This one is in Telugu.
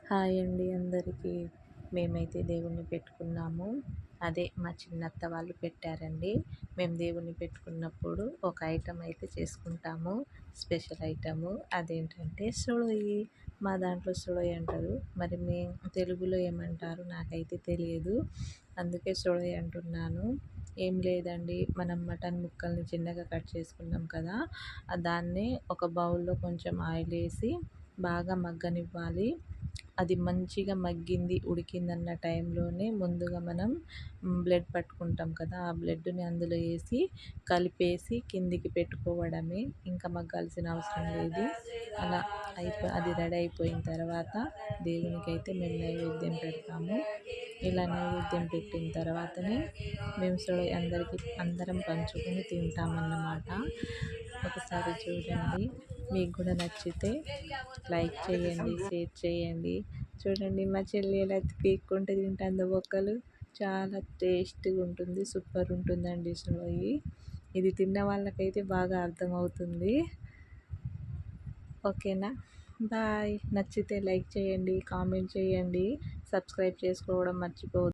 హాయ్ అండి అందరికీ. మేమైతే దేవుణ్ణి పెట్టుకున్నాము. అదే మా చిన్నత్త వాళ్ళు పెట్టారండి. మేము దేవుణ్ణి పెట్టుకున్నప్పుడు ఒక ఐటెం అయితే చేసుకుంటాము. స్పెషల్ ఐటెము అదేంటంటే సుడోయి. మా దాంట్లో సుడోయి అంటారు. మరి మీ తెలుగులో ఏమంటారు నాకైతే తెలియదు. అందుకే సుడోయి అంటున్నాను. ఏం లేదండి, మనం మటన్ ముక్కల్ని చిన్నగా కట్ చేసుకున్నాం కదా, దాన్ని ఒక బౌల్లో కొంచెం ఆయిల్ వేసి బాగా మగ్గనివ్వాలి. అది మంచిగా మగ్గింది, ఉడికిందన్న టైంలోనే ముందుగా మనం బ్లడ్ పట్టుకుంటాం కదా, ఆ బ్లడ్ని అందులో వేసి కలిపేసి కిందికి పెట్టుకోవడమే. ఇంకా మగ్గాల్సిన అవసరం లేదు. అలా అది రెడీ అయిపోయిన తర్వాత దేవునికి అయితే మేము నైవేద్యం పెడతాము. ఇలా నైవేద్యం పెట్టిన తర్వాతనే మేము అందరం పంచుకొని తింటామన్నమాట. ఒకసారి చూడండి, మీకు కూడా నచ్చితే లైక్ చేయండి, షేర్ చేయండి. చూడండి మా చెల్లి ఎలా పీక్కుంటూ తింటుందో బొక్కలు. చాలా టేస్ట్గా ఉంటుంది, సూపర్ ఉంటుందండి సుడోయి. ఇది తిన్న వాళ్ళకైతే బాగా అర్థమవుతుంది. ఓకేనా, బాయ్. నచ్చితే లైక్ చేయండి, కామెంట్ చేయండి, సబ్స్క్రైబ్ చేసుకోవడం మర్చిపోవద్దు.